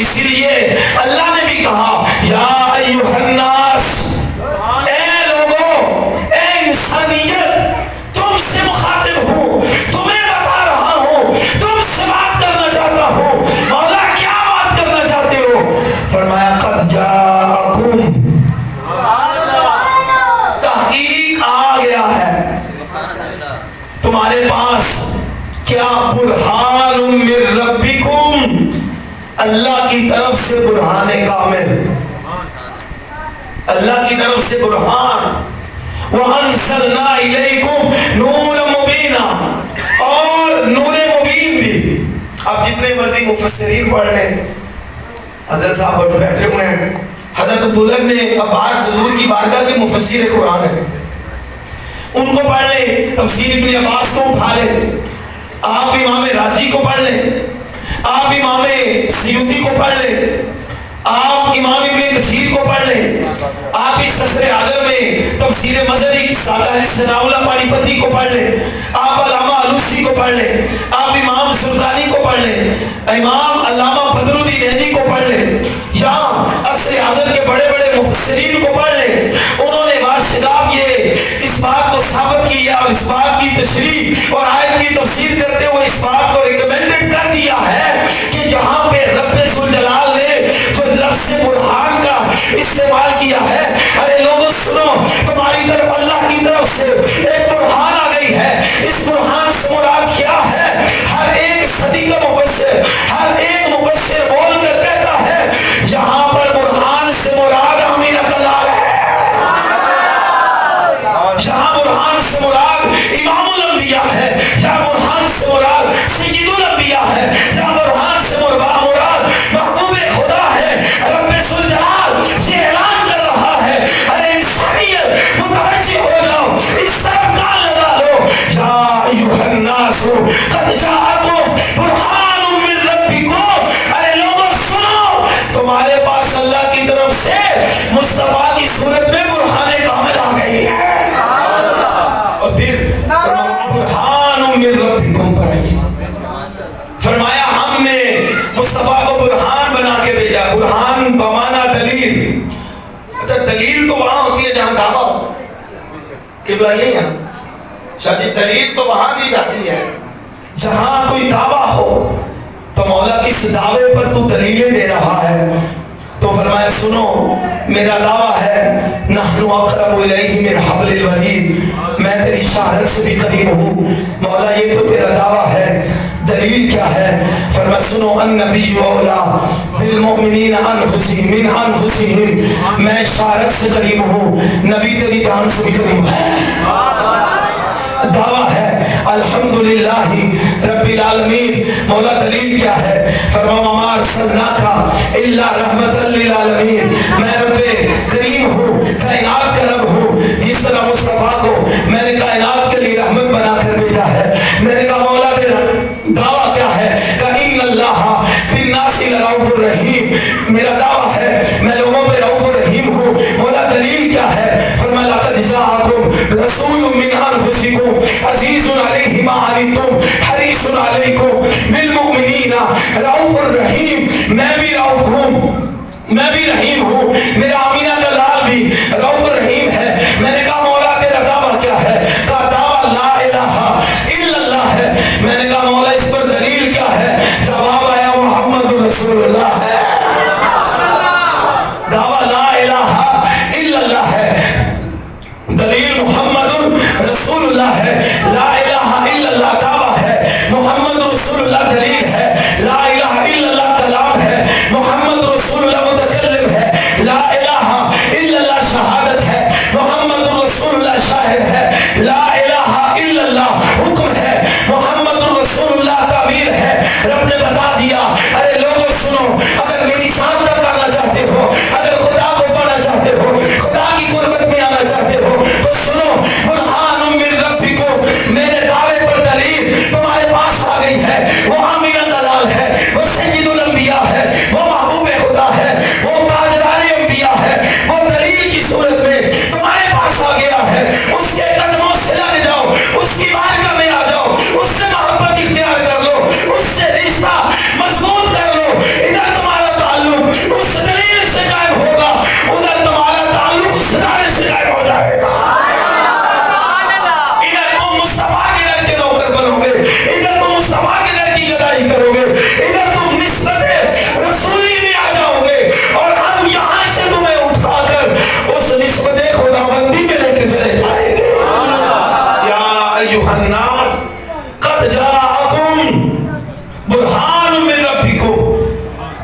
اس لیے اللہ نے بھی کہا یا ایھا الناس، اے لوگوں، اے انسانیت، تم سے مخاطب ہوں، تمہیں بتا رہا ہوں، تم سے بات کرنا چاہتا ہوں۔ مولا کیا بات کرنا چاہتے ہو؟ فرمایا قد جاءکم، تحقیق آ گیا ہے تمہارے پاس کیا، برہان من ربکم، اللہ کی طرف سے برہان کامل، اللہ کی طرف سے برہان، وَأَنزَلْنَا إِلَيْكُمْ نُورًا مُبِينًا، اور نور مبین بھی۔ آپ جتنے مرضی مفسرین پڑھ لیں، حضرت صاحب بیٹھے ہوئے ہیں، حضرت عبداللہ نے عباس حضور کی بارگاہ کے مفسر قرآن ہے، ان کو پڑھ لیں، تفسیر ابن عباس کو اٹھا لیں، آپ امام راضی کو پڑھ لیں، آپ امام سیوطی کو پڑھ لیں، آپ امام ابن کثیر کو پڑھ لیں، آپ اس عصر اعظم میں تفسیر مظہری ساقہ ثناء اللہ پانی پتی کو پڑھ لیں، آپ علامہ علوسی کو پڑھ لیں، آپ امام سلطانی کو پڑھ لیں، امام علامہ بدر الدین عینی کو پڑھ لیں، یا عصر اعظم کے بڑے بڑے مفسرین کو پڑھ لیں، انہوں نے باشگاف یہ اس بات کو ثابت کیا اور اس بات کی تشریح اور آیت کی تفسیر کرتے ہوئے اس بات کو ریکمینڈڈ کر دیا ہے کہ یہاں پہ رب ذوالجلال نے جو لفظ برہان کا استعمال کیا ہے، ارے لوگوں سنو، تمہاری طرف اللہ کی طرف سے ایک برہان آ گئی ہے۔ اس برہان سے مراد کیا ہے؟ ہر ایک صدی کا مفسر، ہر ایک مفسر بول کر کہتا ہے یہاں پر برہان سے مراد امین کلال ہے، یہاں برہان سے مراد امام الانبیاء ہے، یہاں برہان سے مراد سید الانبیاء ہے، یہاں برہان سے مراد محبوب خدا ہے۔ رب ذوالجلال یہ اعلان کر رہا ہے، ارے انسانیت متوجہ ہو جاؤ، اس طرف کان لگا لو، یا ایھا الناس قد جاءکم برہان من ربکم، ارے لوگوں سنو، تمہارے پاس اللہ کی طرف سے مصطفیٰ کی صورت میں برہان کامل آ گئی ہے۔ اور پھر برہان من ربکم پڑھائیے، فرمایا ہم نے مصطفیٰ کو برہان بنا کے بھیجا۔ برہان بمانا دلیل، اچھا دلیل تو وہاں ہوتی ہے جہاں دعویٰ ہو، کہ بلائیے یہاں شاید دلیل تو وہاں دی جاتی ہے جہاں کوئی دعویٰ ہو، تو مولا کس دعوے پر تو دلیلیں دے رہا ہے؟ تو فرمایا سنو، میرا دعویٰ ہے نحن اقرب الیہ من حبل الورید، میں تیری شاہرگ سے بھی قریب ہوں۔ مولا یہ تو تیرا دعویٰ ہے، دلیل کیا ہے؟ فرمایا سنو، النبی اولا بالمؤمنین انفسہم من انفسہم، میں شاہرگ سے قریب ہوں، نبی تیری جان سے بھی قریب ہے۔ دعویٰ ہے الحمدللہ رب العالمین۔ مولا دلیل کیا ہے؟ فرمایا وما ارسلناک الا رحمۃ للعالمین، میں رب کریم ہوں، کائنات کا رب ہوں، جس طرح مصطفیٰ کو میں نے کائنات کے لیے رحمت بنا کر بھیجا ہے۔ میں نے کہا مولا تیرا دعویٰ کیا ہے؟ کہ ان اللہ بالناس لرؤوف الرحیم، میرا دعویٰ ہے میں لوگوں پہ رؤوف الرحیم ہوں۔ مولا دلیل کیا ہے؟ فرمایا لقد جاءکم رسول من انفسکم عزیز علیہ ما عنتم حریص علیکم بالمؤمنین رؤوف الرحیم، میں بھی رؤوف ہوں، میں بھی رحیم ہوں، میرا آمینہ کا لال بھی رؤوف الرحیم ہے۔ میں نے کہا مولا تیرا دعویٰ کیا ہے؟ کہا دعویٰ لا الہ الا اللہ ہے۔ میں نے کہا مولا اس پر دلیل کیا ہے؟ جواب آیا محمد رسول اللہ ہے۔ دعویٰ لا الہ الا اللہ ہے، دلیل محمد رسول اللہ ہے۔ لا الہ الا اللہ دعویٰ ہے، محمد رسول اللہ دلیل ہے۔ لا الہ الا اللہ کلام ہے، محمد رسول اللہ متکلم ہے۔ لا الہ الا اللہ شہادت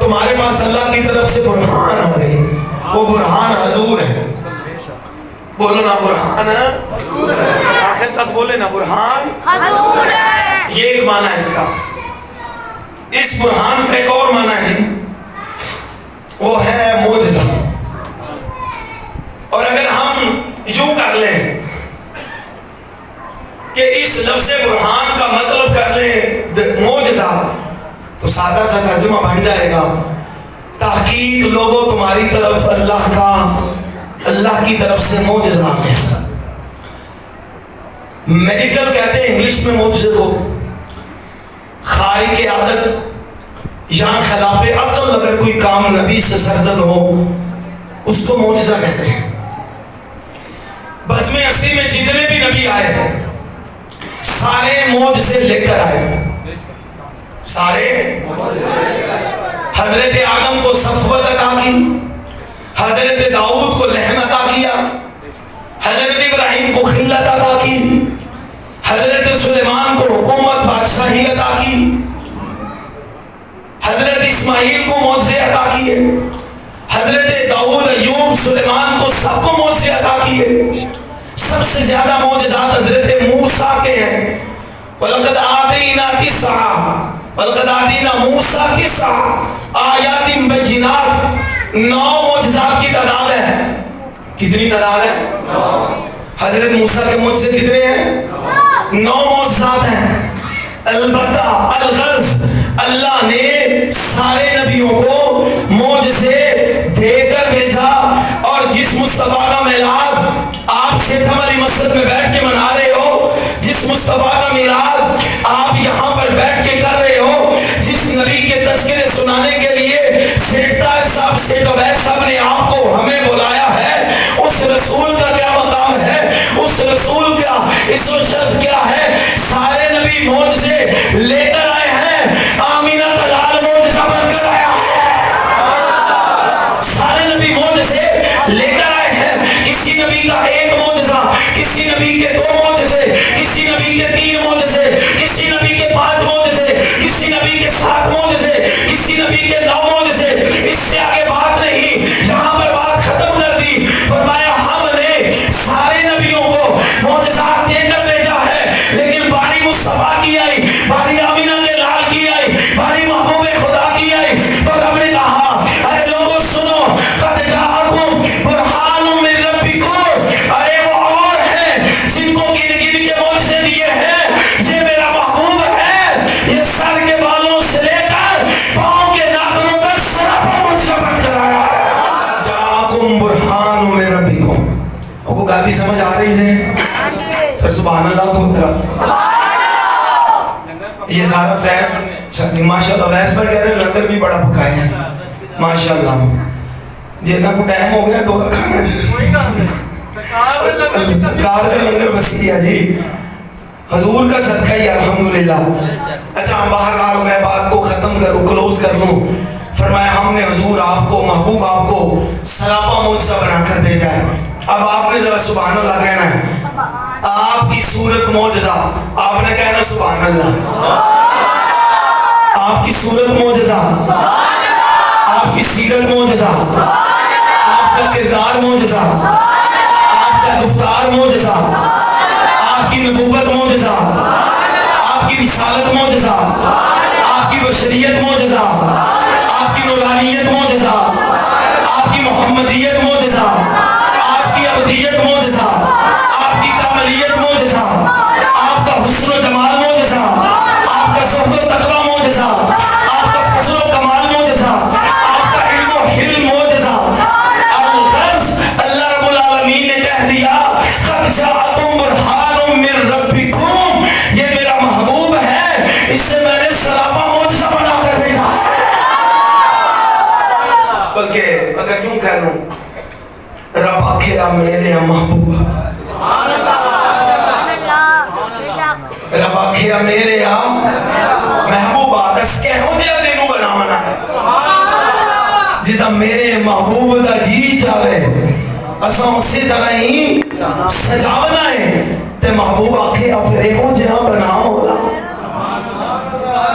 تمہارے پاس اللہ کی طرف سے برہان آ گئی. وہ برہان حضور ہے. بولو نا برہان آخر تک بولے نا برہان حضور ہے. یہ ایک معنی ہے اس کا. اس برہان کا ایک اور معنی ہے, وہ ہے معجزہ. اور اگر ہم یوں کر لیں کہ اس لفظ برہان کا مطلب کر لیں معجزہ, تو سادہ سا ترجمہ بن جائے گا تحقیق لوگوں تمہاری طرف اللہ کی طرف سے معجزہ آ گیا. میڈیکل کہتے ہیں انگلش میں معجزے کو, خارق عادت یا خلاف عقل اگر کوئی کام نبی سے سرزد ہو اس کو معجزہ کہتے ہیں. بزم اصلی میں جتنے بھی نبی آئے سارے معجزے لے کر آئے. سارے حضرت آدم کو صفوت عطا کی, حضرت داؤد کو لحم عطا کیا, حضرت ابراہیم کو خلت عطا کی, حضرت سلیمان کو حکومت بادشاہی عطا کی, حضرت اسماعیل کو معجزے عطا کیے, حضرت داؤد ایوب سلیمان کو سب کو معجزے عطا کیے. سب سے زیادہ معجزات حضرت موسیٰ کے ہیں. وَلَقَدْ آتَيْنَا مُوسَىٰ تِسْعَ آیَاتٍ بَيِّنَاتٍ. 9 معجزات کی تعداد ہے. کتنی تعداد ہے؟ حضرت موسیٰ کے معجزے کتنے ہیں؟ 9 معجزات ہیں. البتہ الغرض اللہ نے سارے نبیوں کو معجزے دے کر بھیجا, اور جس مصطفیٰ کا میلاد آپ سیٹھم علی مسجد میں بیٹھ کے منا رہے ہو, جس مصطفیٰ کا میلاد آپ یہاں پر بیٹھ کے کر رہے ہو, جس نبی کے تذکرے سنانے کے لیے سیٹھ طاہر صاحب سیٹھ عبید صاحب نے آپ کو ہمیں بلایا ہے, اس رسول کا کیا مقام ہے, اس رسول کا عزت و شرف کیا ہے؟ سارے نبی معجزے لے کر آئے ہیں. آمینہ کا لال معجزہ بن کر آیا ہے. سارے نبی معجزے لے کر آئے ہیں. کسی نبی کا ایک معجزہ, کسی نبی کے 2 معجزے, کسی نبی کے 3 معجزے, کسی نبی کے 5 معجزے, کسی نبی کے 7 معجزے, کسی نبی کے 9 معجزے. اس سے آگے بات نہیں, یہاں پر بات ختم کر دی. فرمایا ہم نے سارے نبیوں کو معجزات دے کر بھیجا ہے, لیکن باری مصطفیٰ کی آئی, باری آمینہ کے لال کی آئی, باری محبوب خدا کی آئی. تو رب نے کہا ارے لوگوں سنو, قد جاءکم برہان من ربکم. ارے وہ اور ہیں جن کو گن گن کے معجزے دیے ہیں. یہ میرا محبوب ہے, یہ سر کے بالوں سے لے کر پاؤں کے ناخنوں تک سراپا معجزہ بن کر آیا ہے. جاءکم برہان من ربکم. آپ کو گالی سمجھ آ رہی ہے؟ پھر سبحان اللہ کو ذرا. یہ سارا فیض ماشاءاللہ. ویس پر کہہ رہے ہیں لنگر بھی بڑا پکائے ہیں ماشاءاللہ. جنہ کو ٹائم ہو گیا تو رکھا ہے سرکار کا لنگر بس کیا جی, حضور کا صدقہ ہی الحمدللہ. اچھا بہرحال میں بات کو ختم کروں, کلوز کر لوں. فرمایا ہم نے حضور آپ کو, محبوب آپ کو سراپا معجزہ بنا کر بھیجا ہے. اب آپ نے ذرا سبحان اللہ کہنا ہے. آپ کی صورت معجزہ, آپ نے کہنا سبحان اللہ. آپ کی صورت معجزہ, آپ کی سیرت معجزہ, آپ کا کردار معجزہ, آپ کا گفتار معجزہ, آپ کی نبوت معجزہ, آپ کی رسالت معجزہ, آپ کی بشریت معجزہ, آپ کی نورانیت معجزہ, آپ کی محمدیت معجزہ, آپ کی ابدیت معجزہ, آپ کی کاملیت معجزہ, آپ کا حسن و جمال معجزہ, آپ کا زہد و تقویٰ معجزہ, آپ کا فضل و کمال معجزہ, آپ کا علم و حلم معجزہ. الغرض اللہ رب العالمین نے کہہ دیا قد جاءکم برہان من ربکم. یہ میرا محبوب ہے, اس سے میں نے سراپا معجزہ بنا کر بھیجا ہے. بلکہ اگر یوں کہہ لوں, رب آخیا میرے محبوب, رب آخیا میرے محبوب دس کہو جہاں تینوں بنانا ہے, جدا میرے محبوب دا جی چاہے اساں اسی طرح ہی سجاونا ہے. تے محبوب آخیا پھر یہو جہاں بنا مولا,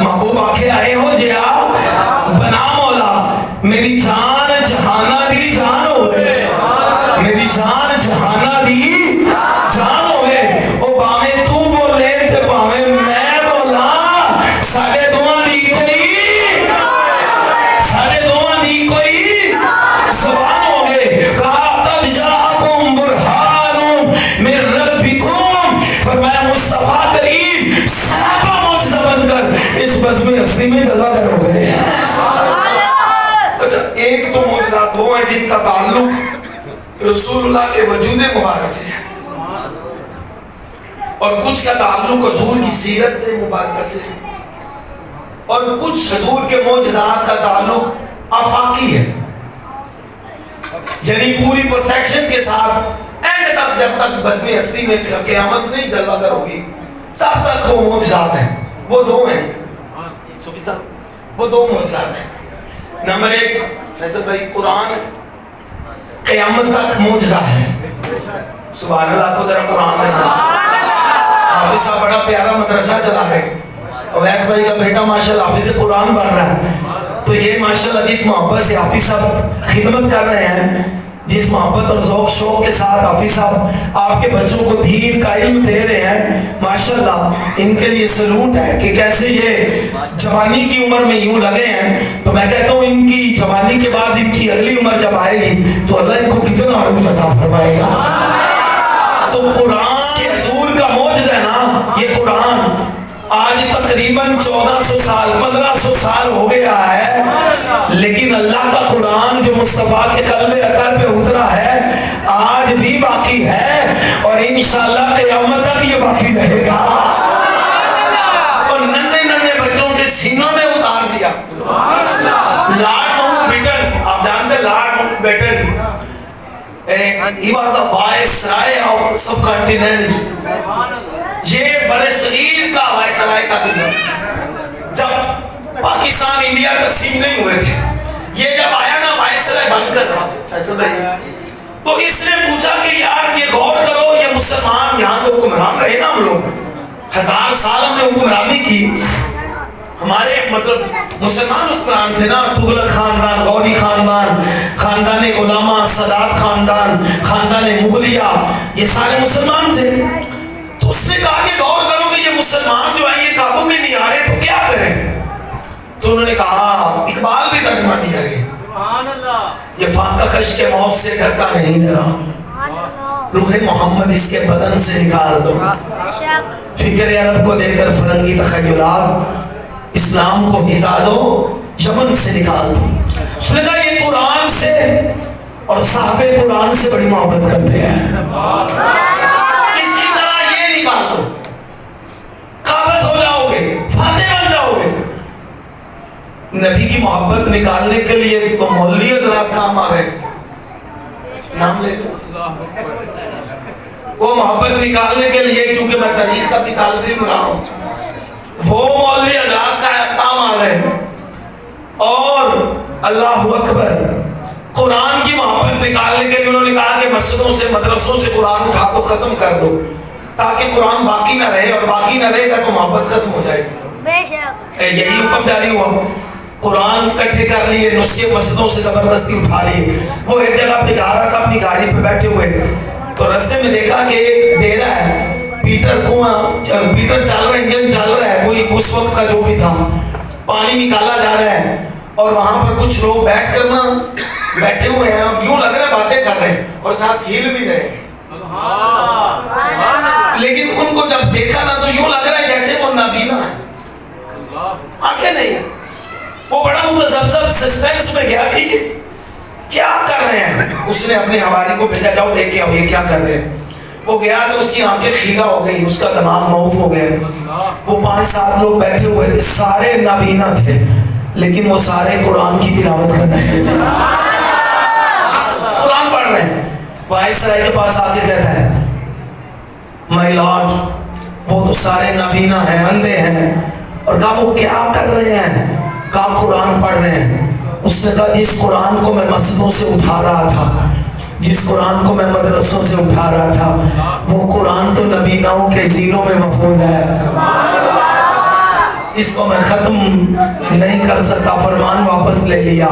محبوب آخیا یہو جہاں بنا مولا. میری جان جہانا دی جان ہوئے، میری جان جہانا دی جان ہوئے، او باویں تو بولے تے باویں میں بولا، ساڈے دوواں دی کوئی زبان ہوگے۔ کہا قد جاءکم برہان من ربکم، فرمایا مصطفیٰ کریم سراپا معجزہ بن کر اس بزم ہستی میں جلوہ گر ہو گئے ہیں۔ اچھا ایک تو معجزات وہ ہیں جن کا تعلق رسول اللہ کے وجود مبارک سے ہے، اور کچھ کا تعلق حضور کی سیرت مبارکہ سے، اور کچھ حضور کے معجزات کا تعلق آفاقی ہے، یعنی پوری پرفیکشن کے ساتھ اینڈ تک، جب تک بزم ہستی میں قیامت نہیں جلوہ گر ہوگی تب تک وہ معجزات ہیں۔ وہ دو ہیں صوفی صاحب، وہ دو معجزات ہیں۔ نمبر ایک فیصل بھائی، قرآن قیامت تک معجزہ ہے۔ سبحان اللہ کو ذرا قرآن میں نام، حافظ صاحب بڑا پیارا مدرسہ چلا رہے ہیں، اویس بھائی کا بیٹا ماشاءاللہ حافظ قرآن بن رہا ہے، تو یہ ماشاءاللہ جس محبت سے حافظ صاحب خدمت کر رہے ہیں، جس محبت اور ذوق شوق کے ساتھ حافظ صاحب آپ کے بچوں کو دین کا علم دے رہے ہیں، ماشاءاللہ ان کے لیے سلوٹ ہے کہ کیسے یہ جوانی کی عمر میں یوں لگے ہیں۔ تو میں کہتا ہوں ان کی جوانی کے بعد ان کی اگلی عمر جب آئے گی تو اللہ ان کو کتنا عروج عطا فرمائے گا۔ تو قرآن کے حضور کا معجزہ ہے نا یہ قرآن، آج تقریباً 1400 سال 1500 سال ہو گیا ہے، لیکن اللہ کا قرآن جو مصطفیٰ کے قلب اطہر پہ اترا ہے آج بھی باقی ہے، اور انشاءاللہ قیامت تک یہ باقی رہے گا، اور ننھے ننھے بچوں کے سینوں میں اتار دیا۔ لارڈ ماؤنٹ بیٹن، آپ جانتے ہیں Lord Mountbatten, he was the viceroy of subcontinent، یہ برصغیر کا وائسرائے کا دن، جب پاکستان انڈیا تقسیم نہیں ہوئے تھے، یہ جب آیا نا وائسرائے بن کر فیصل بھائی، تو اس نے پوچھا کہ یار یہ غور کرو، یہ مسلمان یہاں تو حکمران رہے نا، ہم لوگ 1000 سال ہم نے حکمرانی کی، ہمارے مطلب مسلمان حکمران تھے نا، تغلق خاندان، غوری خاندان، خاندان علامہ، سادات خاندان، خاندان مغلیہ، یہ سارے مسلمان تھے۔ تو اس نے کہا کہ غور کرو کہ یہ مسلمان جو ہیں یہ قابو میں نہیں آ رہے تو کیا کریں؟ تو انہوں نے کہا اقبال بھی ترجمہ نہیں کرے، یہ فاقہ کش کے موت سے ڈرتا نہیں ذرا، روح محمد اس کے بدن سے نکال دو، فکر عرب کو دے کر فرنگی تخیلات، اسلام کو حجاز و یمن سے نکال دو۔ اس نے کہا یہ قرآن سے اور صحابہ قرآن سے بڑی محبت کرتے ہیں، قابض ہو جاؤ گے، فاتح بن جاؤ گے۔ نبی کی محبت نکالنے کے لیے تو مولوی حضرات کام آ گئے، نام لے وہ محبت نکالنے کے لیے، چونکہ میں تاریخ کا بھی طالب علم رہا ہوں، وہ مولوی حضرات کا کام آ گئے، اور اللہ اکبر قرآن کی محبت نکالنے کے لیے انہوں نے کہا کہ مسجدوں سے مدرسوں سے قرآن اٹھا تو ختم کر دو، تاکہ قرآن باقی نہ رہے، اور باقی نہ رہے گا تو محبت ختم ہو جائے گی۔ یہی حکم جاری ہوا، قرآن اکٹھے کر لیے، نسخے مسجدوں سے زبردستی اٹھا لیے۔ وہ ایک جگہ پہ جا رہا تھا اپنی گاڑی پہ بیٹھے ہوئے، تو رستے میں دیکھا کہ ایک ڈیرا ہے، پیٹر کنواں، پیٹر چل رہا ہے، انجن چل رہا ہے، کوئی اس وقت کا جو بھی تھا، پانی نکالا جا رہا ہے، اور وہاں پر کچھ لوگ بیٹھ کر نا بیٹھے ہوئے ہیں، یوں لگ رہا ہے باتیں کر رہے ہیں اور ساتھ ہیل بھی رہے ہیں، لیکن ان کو جب دیکھا نا تو یوں لگ رہا ہے جیسے وہ نابینا ہے، آنکھیں نہیں ہیں۔ وہ بڑا متذبذب سسپینس میں گیا کہ یہ کیا کر رہے ہیں، اس نے اپنے حواری کو بھیجا جاؤ دیکھ کے آؤ یہ کیا کر رہے ہیں۔ وہ گیا تو اس کی آنکھیں خیرہ ہو گئی، اس کا دماغ معاف ہو گیا۔ وہ 5-7 لوگ بیٹھے ہوئے تھے، سارے نابینا تھے، لیکن وہ سارے قرآن کی تلاوت کر رہے تھے، قرآن پڑھ رہے ہیں۔ وائسرائے کے پاس آ کے کہتا ہے مائی لارڈ، وہ تو سارے نابینا ہیں، اندھے ہیں، اور کہا وہ کیا کر رہے ہیں؟ کہا قرآن پڑھ رہے ہیں۔ اس نے کہا جس قرآن کو میں مسجدوں سے اٹھا رہا تھا، جس قرآن کو میں مدرسوں سے اٹھا رہا تھا، وہ قرآن تو نبیناؤں کے ذیلوں میں محفوظ ہے۔ اس کو میں ختم نہیں کر سکتا، فرمان واپس لے لیا۔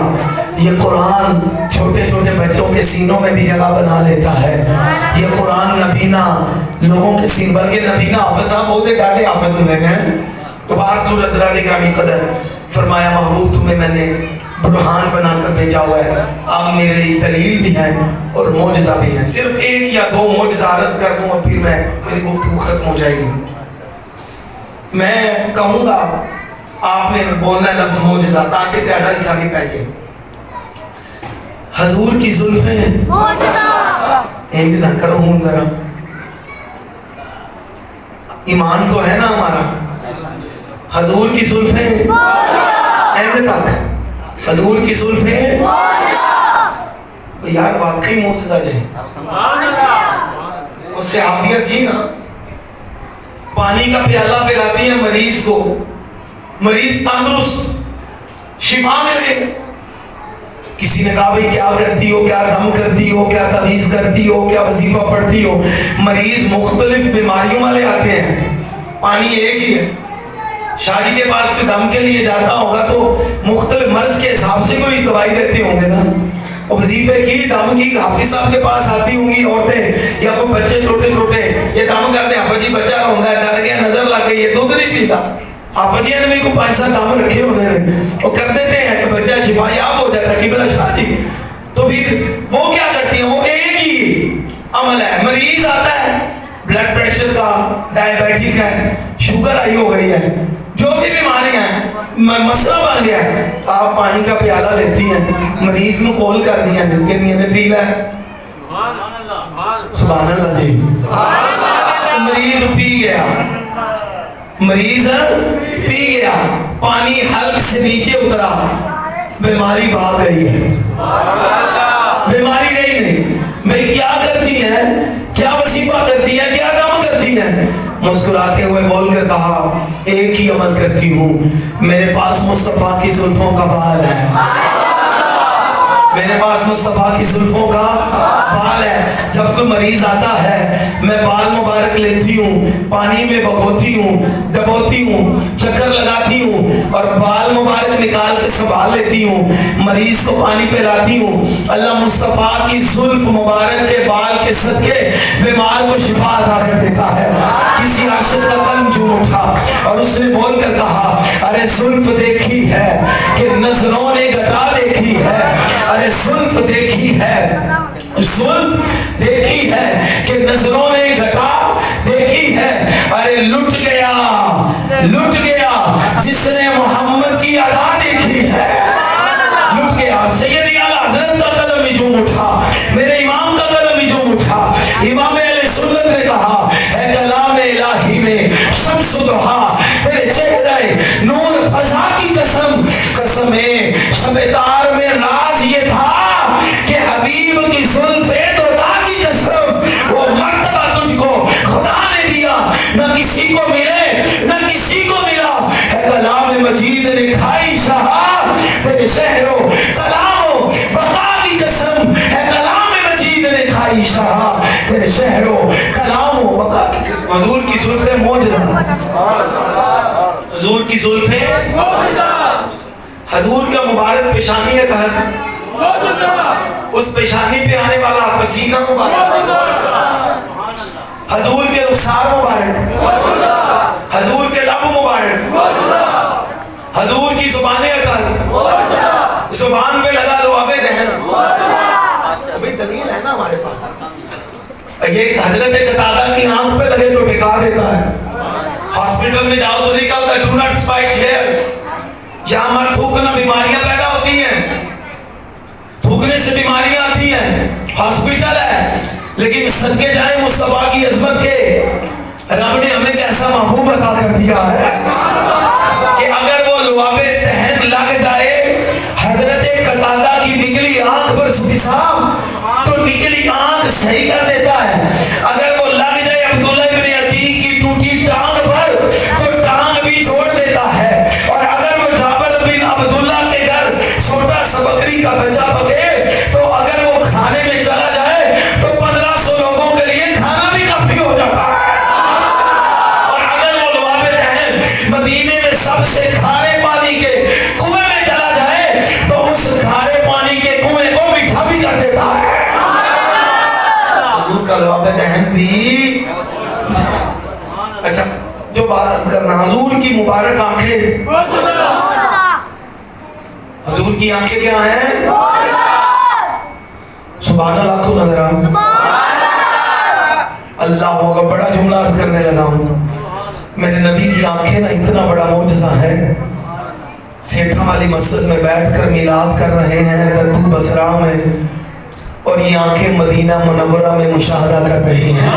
یہ قرآن چھوٹے چھوٹے بچوں کے سینوں میں بھی جگہ بنا لیتا ہے۔ یہ قرآن نبینا لوگوں کے سین، بلکہ نبینا حافظ صاحب بہت ڈاٹے حافظ ہونے ہیں۔ تو باہر سورۃ حضرات گرامی قدر فرمایا محبوب تمہیں میں نے برہان بنا کر بھیجا ہوا ہے، آپ میری دلیل بھی ہیں اور معجزہ بھی ہیں۔ صرف ایک یا دو معجزہ عرض کر دوں اور پھر میری گفتگو ختم ہو جائے گی۔ میں کہوں گا آپ نے بولنا ہے لفظ معجزہ تاکہ ٹیڑھا حصہ نہیں پائیے۔ حضور کی زلفیں معجزہ، ایک نہ کرو ہوں ذرا، ایمان تو ہے نا ہمارا۔ حضور کی زلفیں اینڈ تک، حضور کی زلفیں یار واقعی معجزہ جائے۔ اس سے صحابیت تھی نا، پانی کا پیالہ پلاتی ہے مریض کو، مریض تندرست، شفا مل گئی۔ کسی نے کہا بھئی کیا کرتی ہو، کیا دم کرتی ہو، کیا تعویذ کرتی ہو، کیا وظیفہ پڑھتی ہو؟ مریض مختلف بیماریوں والے آتے ہیں، پانی ایک ہی ہے۔ شادی کے پاس کوئی دم کے لیے جاتا ہوگا تو مختلف مرض کے حساب سے کوئی دوائی دیتے ہوں گے نا۔ وظیفے کی دم کی حافظ صاحب کے پاس آتی ہوں گی عورتیں یا کوئی بچے چھوٹے چھوٹے، یہ دم کرتے ہیں، حافظ جی بچہ روندا ہے، ڈر گیا، نظر لگ گئی ہے، دودھ نہیں پیتا، حافظ جی نے بھی کوئی پیسہ دم رکھے ہونے وہ کر دیتے ہیں کہ بچہ شفا یاب ہو جاتا ہے قبلہ شاہ جی۔ تو پھر وہ کیا کرتی ہیں، وہ ایک ہی عمل ہے۔ مریض آتا ہے بلڈ پریشر کا، ڈائبیٹک ہے، شوگر آئی ہو گئی ہے، جو بھی بیماریاں ہیں، مسئلہ بن گیا ہے، آپ پانی کا پیالہ لیتی ہیں، مریض میں کال کر دیا کہ نہیں پی لے، سبحان اللہ جی، مریض پی گیا، مریض پی گیا، پانی حلق سے نیچے اترا، بیماری بھاگ گئی ہے، بیماری گئی نہیں۔ بھئی کیا کرتی ہے، کیا وظیفہ کرتی ہے، کیا کام کرتی ہے؟ مسکراتے ہوئے بول کر کہا ایک ہی عمل کرتی ہوں، میرے پاس مصطفیٰ کی زلفوں کا بال ہے، میرے پاس مصطفیٰ کی زلفوں کا بال ہے۔ جب کوئی مریض آتا ہے میں بال مبارک لیتی ہوں، پانی میں بھگوتی ہوں، ڈبوتی ہوں، چکر لگاتی ہوں اور بال مبارک نکال کے سنبھال لیتی ہوں، مریض کو پانی پلاتی ہوں۔ اللہ مصطفیٰ کی زلف مبارک کے بال کے صدقے بیمار کو شفا عطا کر دیتا ہے۔ کسی عاشق کا قلب جھوم اٹھا اور اس نے بول کر کہا ارے زلف دیکھی ہے کہ نظروں نے گھٹا دیکھی ہے، ارے زلف دیکھی ہے، زلف دیکھی ہے کہ نظروں نے گھٹا دیکھی ہے، ارے لٹ گیا جس نے محمد کی ادا دیکھی ہے، لٹ گیا۔ سیدی اعلیٰ حضرت کا قدم ہی جھوم اٹھا، میرے امام کا قدم ہی جھوم اٹھا۔ امام اہل سنت نے کہا اے کلام الہی میں شمس ضحیٰ تیرے چہرے نور فضا کی قسم، قسم شب تار میں راز یہ تھا کہ حبیب کی زلف دوتا کی قسم، وہ مرتبہ تجھ کو خدا نے دیا، نہ کسی کو ملے نہ کسی کو ملا۔ ہے کلام مجید نے کھائی شہا تیرے شہر و کلام و بقا کی قسم، ہے کلام مجید نے کھائی شہا تیرے شہر و کلام و بقا کی قسم۔ حضور کی زلفیں معجزہ، حضور کی زلفیں معجزہ، حضور کا مبارک پیشانی ہے، اس پیشانی پہ آنے والا پسینہ مبارک، حضور کے رخسار مبارک، حضور کے لب مبارک، حضور کی زبان عطر، زبان پہ لگا لعاب دہن، ابھی دلیل ہے نا ہمارے پاس۔ یہ حضرت قتادہ کی آنکھ پہ لگے تو ٹکا دیتا ہے۔ ہاسپٹل میں جاؤ تو لکھا ہوتا ہے ڈو ناٹ اسپائٹ ہیئر، یہاں مت تھوکنا، بیماریاں پیدا ہوتی ہیں، تھوکنے سے بیماریاں آتی ہیں، ہاسپٹل ہے۔ لیکن صدقے جائیں مصطفیٰ کی عظمت کے، رب نے ہمیں کیسا محبوب عطا کر دیا ہے کہ اگر وہ لعاب دہن لگ جائے، حضرت قتادہ کی نکلی آنکھ پر صاحب تو نکلی آنکھ صحیح کر دیتا ہے، اگر وہ لگ جائے عبداللہ ابن عتیق کی ٹوٹی ٹانگ پر تو ٹانگ بھی چھوڑ دیتا ہے، اور اگر وہ جابر بن عبداللہ کے گھر چھوٹا سا بکری کا بچہ پکے تو اگر وہ کھانے میں چلا جائے تو 1500 لوگوں کے لیے کھانا بھی کافی ہو جاتا ہے۔ اور اگر وہ لعاب دہن مدینے میں سب کا لباب دہن بھی. اچھا جو بات عرض کرنا، حضور کی مبارک آنکھیں، حضور کی آنکھیں کیا ہیں؟ سبحان اللہ کو نظر آؤں. اللہ ہوگا. بڑا جملہ عرض کرنے لگا ہوں. میرے نبی کی آنکھیں نا اتنا بڑا معجزہ ہے. سیٹھا والی مسجد میں بیٹھ کر میلاد کر رہے ہیں لدھو بصرہ میں، اور یہ آنکھیں مدینہ منورہ میں مشاہدہ کر رہی ہیں،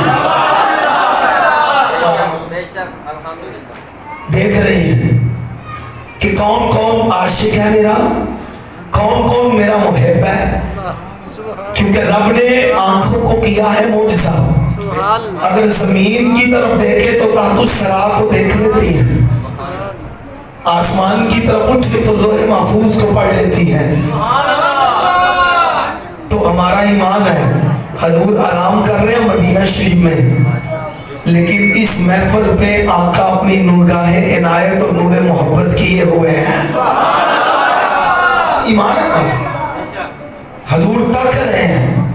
دیکھ رہی ہیں کہ کون کون عاشق ہے میرا، کون کون میرا محب ہے. کیونکہ رب نے آنکھوں کو کیا ہے معجزہ. اگر زمین کی طرف دیکھے تو تحت الثری کو دیکھ لیتی ہے، آسمان کی طرف اٹھے تو لوح محفوظ کو پڑھ لیتی ہے. تو ہمارا ایمان ہے. حضور آرام کر رہے ہیں مدینہ شریف میں، لیکن اس محفل پہ آقا اپنی نورگاہ عنایت اور نور محبت کیے ہوئے ہیں. ایمان ہے. حضور تک رہے ہیں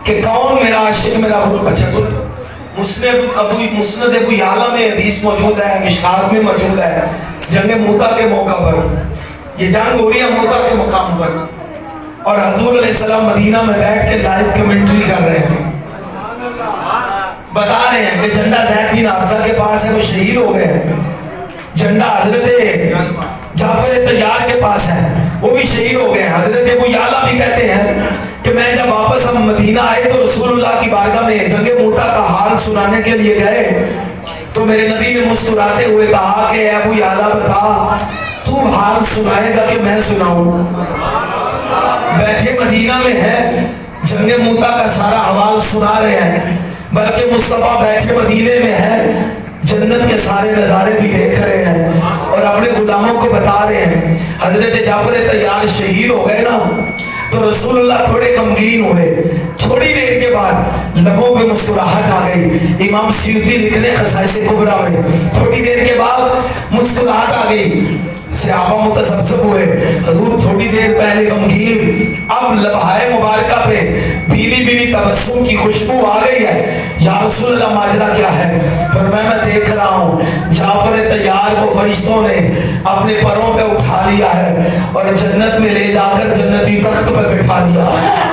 کہ کون میرا عاشق میرا. اچھا سن، مسند ابو یعلا میں حدیث موجود ہے، مشکات میں موجود ہے. جنگ موتا کے موقع پر، یہ جنگ ہو رہی ہے موتا کے مقام پر، اور حضور علیہ السلام مدینہ میں بیٹھ کے لائیو کمنٹری کر رہے ہیں. بتا رہے ہیں کہ جھنڈا زید بن حارثہ کے پاس ہے، وہ شہید ہو گئے ہیں. جھنڈا حضرت جعفر طیار کے پاس ہے، وہ بھی شہید ہو گئے ہیں. حضرت ابو یعلا بھی کہتے ہیں کہ میں جب واپس ہم مدینہ آئے تو رسول اللہ کی بارگاہ میں جنگ موتا کا حال سنانے کے لیے گئے تو میرے نبی نے مسکراتے ہوئے کہا کہ اے ابو یعلا بتا تو حال سنائے گا کہ میں سناؤں؟ بیٹھے مدینہ میں ہے، جنگ موتا کا سارا حوال سنا رہے ہیں، بلکہ مصطفیٰ بیٹھے مدینے میں ہے، جنت کے سارے نظارے بھی دیکھ رہے ہیں اور اپنے غلاموں کو بتا رہے ہیں. حضرت جعفر طیار شہید ہو گئے نا تو رسول اللہ تھوڑے غمگین ہوئے. تھوڑی دیر کے بعد لبوں پہ مسکراہٹ آ گئی. امام سیوطی لکھنے خصائص کبریٰ میں تھوڑی دیر کے بعد مسکراہٹ آ گئی. صحابہ متسبسب ہوئے. حضور تھوڑی دیر پہلے غمگین، اب لبہائے مبارکہ پہ بیوی بیوی تبسم کی خوشبو آ گئی ہے. یا رسول اللہ ماجرا کیا ہے؟ فرمایا میں دیکھ رہا ہوں جعفر طیار کو فرشتوں نے اپنے پروں پہ اٹھا لیا ہے اور جنت میں لے جا کر جنتی تخت پر بٹھا دیا ہے.